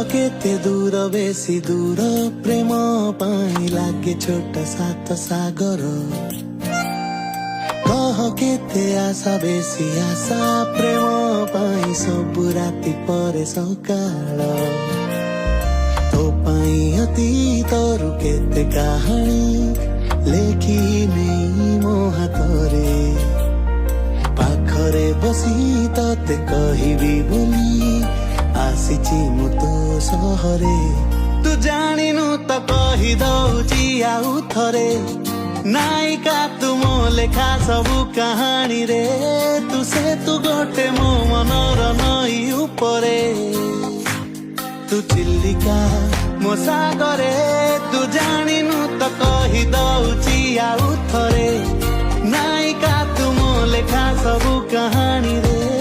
केते दूर बेसी दूर प्रेम पाई लागे छोट सात सागर कह केते आशा बेसी आशा प्रेम पाई सबु राति परे सकाळ तो पाई अतीतरु केते कहानी लेखी नहीं मो हातरे पाखरे बसी तते कहिबी बोली आसीची मु तो सहरे तू जानिनु त कहि दउची आउ थरे नायिका तू मो लेखा सबु कहानी रे तू से तू गोटे मो मनर नई उपरे तू चिल्लिका मो सागरे तू जानिनु त कहि दउची आउ थरे नायिका तू मो लेखा सबु कहानी रे।